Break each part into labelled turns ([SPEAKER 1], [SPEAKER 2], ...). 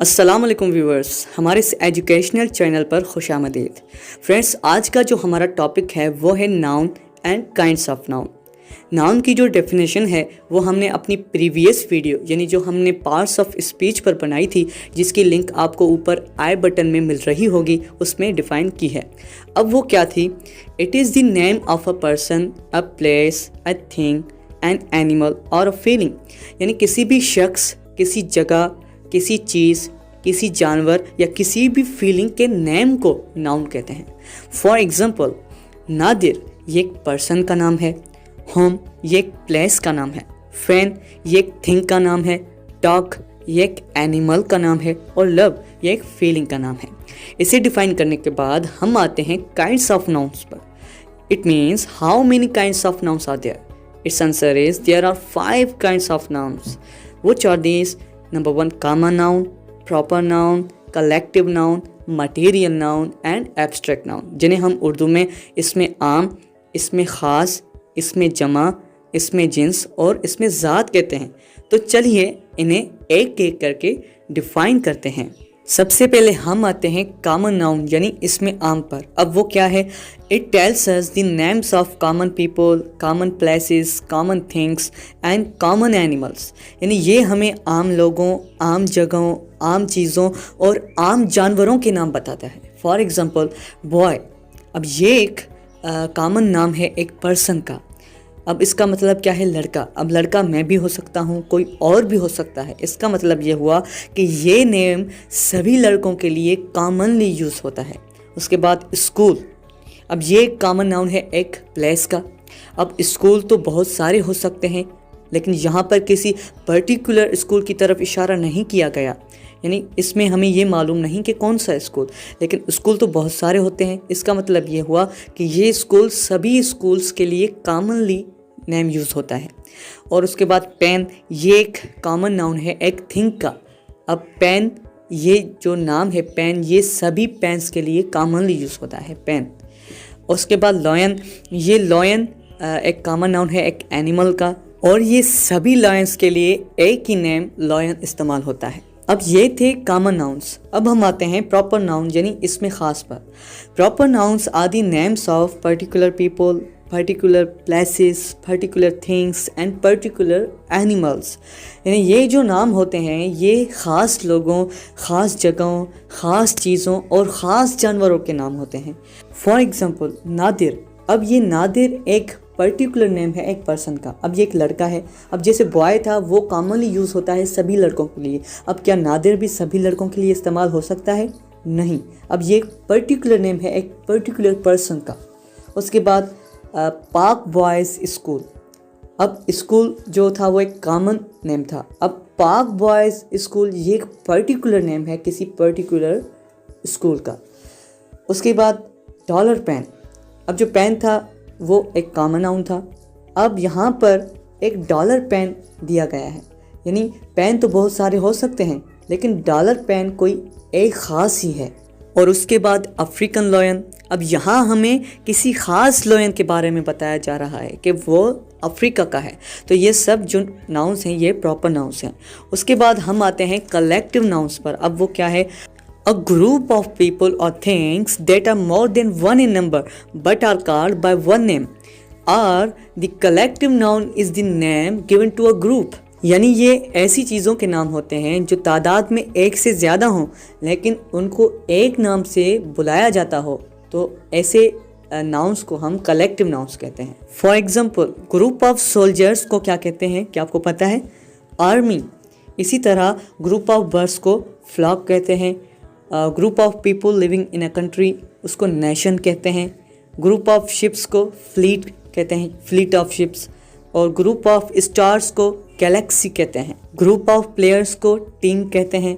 [SPEAKER 1] अस्सलाम वालेकुम व्यूवर्स, हमारे इस एजुकेशनल चैनल पर खुशामदीद। फ्रेंड्स, आज का जो हमारा टॉपिक है वो है noun and kinds of noun. Noun की जो डेफिनेशन है वो हमने अपनी प्रीवियस वीडियो यानी जो हमने पार्ट्स ऑफ स्पीच पर बनाई थी, जिसकी लिंक आपको ऊपर आई बटन में मिल रही होगी, उसमें डिफ़ाइन की है। अब वो क्या थी? It is the name of a person, a place, a thing, an animal और अ फीलिंग। यानी किसी भी शख्स, किसी जगह, किसी चीज़, किसी जानवर या किसी भी फीलिंग के नेम को नाउन कहते हैं। फॉर एग्जाम्पल, नादिर ये एक पर्सन का नाम है, होम ये एक प्लेस का नाम है, फ्रेंड ये एक थिंग का नाम है, डॉग ये एक एनिमल का नाम है और लव ये एक फीलिंग का नाम है। इसे डिफाइन करने के बाद हम आते हैं काइंड्स ऑफ नाउन्स पर। It means how many kinds of nouns are there? It's answer is there are 5 kinds of nouns. Which are these? Number 1, common noun, proper noun, collective noun, material noun and abstract noun, जिन्हें हम उर्दू में इसमें आम, इसमें ख़ास, इसमें जमा, इसमें जिन्स और इसमें ज़ात कहते हैं। तो चलिए इन्हें एक एक करके डिफ़ाइन करते हैं। सबसे पहले हम आते हैं कॉमन नाउन यानी इसमें आम पर। अब वो क्या है? It tells us the names of common people, common places, common things and common animals. यानी ये हमें आम लोगों, आम जगहों, आम चीज़ों और आम जानवरों के नाम बताता है। For example, boy. अब ये एक कॉमन नाम है एक पर्सन का। अब इसका मतलब क्या है? लड़का। अब लड़का मैं भी हो सकता हूँ, कोई और भी हो सकता है। इसका मतलब ये हुआ कि ये नेम सभी लड़कों के लिए कॉमनली यूज़ होता है। उसके बाद स्कूल। अब ये एक कॉमन नाउन है एक प्लेस का। अब स्कूल तो बहुत सारे हो सकते हैं, लेकिन यहाँ पर किसी पर्टिकुलर स्कूल की तरफ इशारा नहीं किया गया। यानी इसमें हमें ये मालूम नहीं कि कौन सा स्कूल, लेकिन स्कूल तो बहुत सारे होते हैं। इसका मतलब ये हुआ कि ये स्कूल सभी स्कूल्स के लिए कॉमनली नेम यूज़ होता है। और उसके बाद पेन, ये एक कॉमन नाउन है एक थिंग का। अब पेन, ये जो नाम है पेन, ये सभी पेन्स के लिए कॉमनली यूज़ होता है पेन। उसके बाद लॉयन, ये लॉयन एक कॉमन नाउन है एक एनिमल का, और ये सभी लॉयंस के लिए एक ही नेम लॉयन इस्तेमाल होता है। अब ये थे कॉमन नाउन्स। अब हम आते हैं प्रॉपर नाउन यानी इसमें ख़ास पर। Proper nouns are the names of particular people, particular places, particular things and particular animals. यानी ये जो नाम होते हैं ये ख़ास लोगों, ख़ास जगहों, ख़ास चीज़ों और ख़ास जानवरों के नाम होते हैं। For example, Nadir. अब ये नादिर एक पर्टिकुलर नेम है एक पर्सन का। अब ये एक लड़का है। अब जैसे बॉय था वो कॉमनली यूज़ होता है सभी लड़कों के लिए। अब क्या नादिर भी सभी लड़कों के लिए इस्तेमाल हो सकता है? नहीं। अब ये एक पर्टिकुलर नेम है एक पर्टिकुलर पर्सन का। उसके बाद पार्क बॉयज़ स्कूल। अब स्कूल जो था वो एक कॉमन नेम था। अब पार्क बॉयज़ स्कूल ये एक पर्टिकुलर नेम है किसी पर्टिकुलर स्कूल का। उसके बाद डॉलर पेन। अब जो पेन था वो एक कॉमन नाउन था। अब यहाँ पर एक डॉलर पेन दिया गया है। यानी पेन तो बहुत सारे हो सकते हैं, लेकिन डॉलर पेन कोई एक ख़ास ही है। और उसके बाद अफ्रीकन लॉयन। अब यहाँ हमें किसी ख़ास लॉयन के बारे में बताया जा रहा है कि वो अफ्रीका का है। तो ये सब जो नाउन्स हैं ये प्रॉपर नाउन्स हैं। उसके बाद हम आते हैं कलेक्टिव नाउन्स पर। अब वो क्या है? A group of people or things that are more than one in number but are called by one name, or the collective noun is the name given to a group. यानी ये ऐसी चीज़ों के नाम होते हैं जो तादाद में एक से ज़्यादा हों, लेकिन उनको एक नाम से बुलाया जाता हो। तो ऐसे नाउन्स को हम कलेक्टिव नाउन्स कहते हैं। For example, group of soldiers को क्या कहते हैं? क्या आपको पता है? आर्मी। इसी तरह ग्रुप ऑफ बर्ड्स को फ्लॉक कहते हैं। Group of people living in a country उसको नेशन कहते हैं। ग्रुप ऑफ शिप्स को फ्लीट कहते हैं, फ्लीट ऑफ शिप्स। और ग्रुप ऑफ स्टार्स को गैलेक्सी कहते हैं। ग्रुप ऑफ प्लेयर्स को टीम कहते हैं।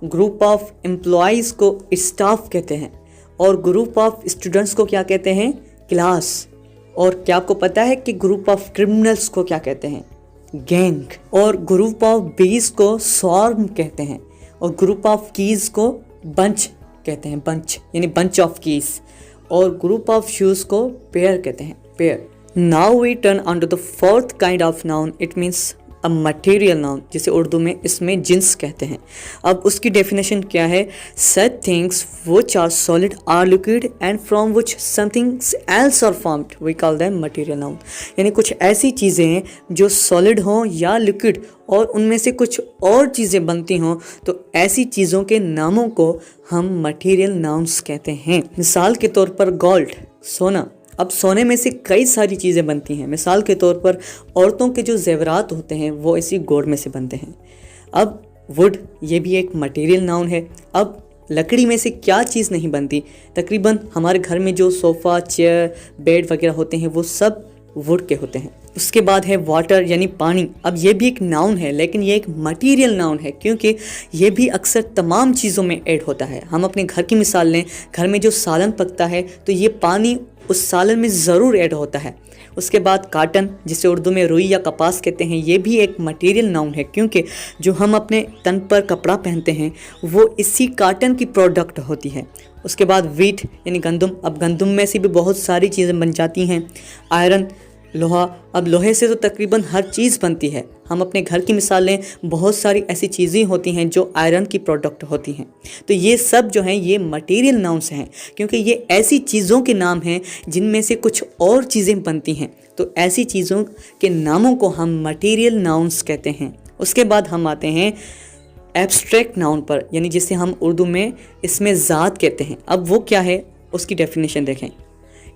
[SPEAKER 1] ग्रुप ऑफ एम्प्लॉयज़ को स्टाफ कहते हैं। और ग्रुप ऑफ स्टूडेंट्स को क्या कहते हैं? क्लास। और क्या आपको पता है कि ग्रुप ऑफ क्रिमिनल्स को क्या कहते हैं? गैंग। और ग्रुप ऑफ बीज को स्वॉर्म कहते हैं। और ग्रुप ऑफ कीज़ को बंच कहते हैं, बंच यानी बंच ऑफ कीज। और ग्रुप ऑफ शूज़ को पेयर कहते हैं, pair. Now we turn on to the fourth kind of noun. It means a material noun, जिसे उर्दू में इसमें जिन्स कहते हैं। अब उसकी डेफिनेशन क्या है? Such things which are solid or liquid and from which something else are formed we call them material noun. यानी कुछ ऐसी चीज़ें हैं जो सॉलिड हों या लिक्विड और उनमें से कुछ और चीज़ें बनती हों, तो ऐसी चीज़ों के नामों को हम मटेरियल नाउन्स कहते हैं। मिसाल के तौर पर गोल्ड, सोना। अब सोने में से कई सारी चीज़ें बनती हैं। मिसाल के तौर पर औरतों के जो जेवरात होते हैं वो इसी गोल्ड में से बनते हैं। अब वुड, ये भी एक मटेरियल नाउन है। अब लकड़ी में से क्या चीज़ नहीं बनती? तकरीबन हमारे घर में जो सोफ़ा, चेयर, बेड वगैरह होते हैं वो सब वुड के होते हैं। उसके बाद है वाटर यानी पानी। अब ये भी एक नाउन है, लेकिन ये एक मटेरियल नाउन है क्योंकि ये भी अक्सर तमाम चीज़ों में ऐड होता है। हम अपने घर की मिसाल लें, घर में जो सालन पकता है तो ये पानी उस सालन में ज़रूर ऐड होता है। उसके बाद काटन, जिसे उर्दू में रुई या कपास कहते हैं, ये भी एक मटेरियल नाउन है क्योंकि जो हम अपने तन पर कपड़ा पहनते हैं वो इसी काटन की प्रोडक्ट होती है। उसके बाद वीट यानी गंदम। अब गंदम में से भी बहुत सारी चीज़ें बन जाती हैं। आयरन, लोहा। अब लोहे से तो तकरीबन हर चीज़ बनती है। हम अपने घर की मिसाल लें, बहुत सारी ऐसी चीज़ें होती हैं जो आयरन की प्रोडक्ट होती हैं। तो ये सब जो हैं ये मटेरियल नाउन्स हैं क्योंकि ये ऐसी चीज़ों के नाम हैं जिनमें से कुछ और चीज़ें बनती हैं। तो ऐसी चीज़ों के नामों को हम मटेरियल नाउन्स कहते हैं। उसके बाद हम आते हैं एब्स्ट्रैक्ट नाउन पर, यानी जिसे हम उर्दू में इसमें ज़ात कहते हैं। अब वो क्या है उसकी डेफिनेशन देखें।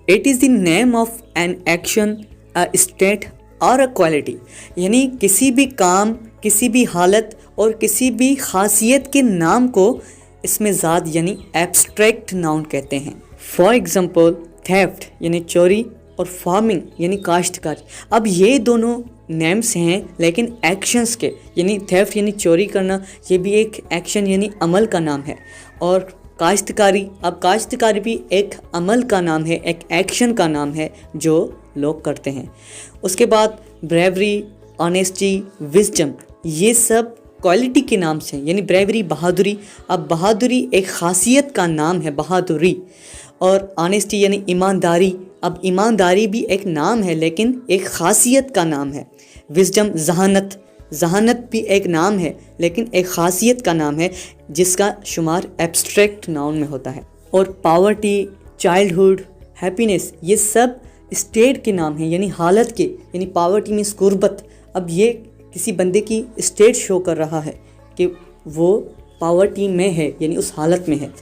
[SPEAKER 1] It is the name of an action, a state और अ क्वालिटी। यानी किसी भी काम, किसी भी हालत और किसी भी खासियत के नाम को इसमें ज़ात यानी एब्स्ट्रैक्ट नाउन कहते हैं। फॉर एग्जांपल थेफ्ट यानी चोरी और फार्मिंग यानी काश्तकारी। अब ये दोनों नेम्स हैं लेकिन एक्शंस के, यानी थेफ्ट यानी चोरी करना, ये भी एक एक्शन यानी अमल का नाम है। और काश्तकारी, अब काश्तकारी भी एक अमल का नाम है, एक एक्शन का नाम है जो लोग करते हैं। उसके बाद ब्रेवरी, ऑनेस्टी, विजडम, ये सब क्वालिटी के नाम से, यानी ब्रेवरी बहादुरी। अब बहादुरी एक खासियत का नाम है, बहादुरी। और ऑनेस्टी यानी ईमानदारी। अब ईमानदारी भी एक नाम है लेकिन एक खासियत का नाम है। विजडम जहानत, जहानत भी एक नाम है लेकिन एक खासियत का नाम है जिसका शुमार एब्स्ट्रैक्ट नाउन में होता है। और पावर्टी, चाइल्डहुड, हैप्पीनेस, ये सब स्टेट के नाम हैं यानी हालत के, यानी पावर्टी मीन्स गुर्बत। अब ये किसी बंदे की स्टेट शो कर रहा है कि वो पावर्टी में है यानी उस हालत में है।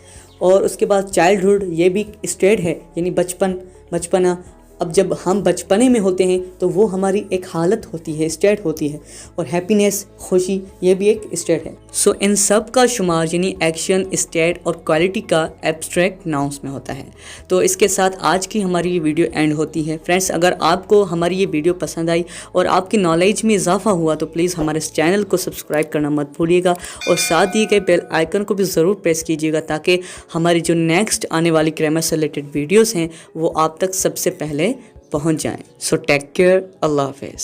[SPEAKER 1] और उसके बाद चाइल्डहुड, ये भी स्टेट है यानी बचपन, बचपना। अब जब हम बचपने में होते हैं तो वो हमारी एक हालत होती है, स्टेट होती है। और हैप्पीनेस, खुशी, ये भी एक स्टेट है। सो इन सब का शुमार यानी एक्शन, स्टेट और क्वालिटी का एब्स्ट्रैक्ट नाउन्स में होता है। तो इसके साथ आज की हमारी ये वीडियो एंड होती है। फ्रेंड्स, अगर आपको हमारी ये वीडियो पसंद आई और आपकी नॉलेज में इजाफा हुआ तो प्लीज़ हमारे इस चैनल को सब्सक्राइब करना मत भूलिएगा और साथ दिए गए बेल आइकन को भी ज़रूर प्रेस कीजिएगा ताकि हमारी जो नेक्स्ट आने वाली ग्रामर से रिलेटेड वीडियोज़ हैं वो आप तक सबसे पहले पहुंच जाएं। सो टेक केयर, अल्लाह हाफ़िज़।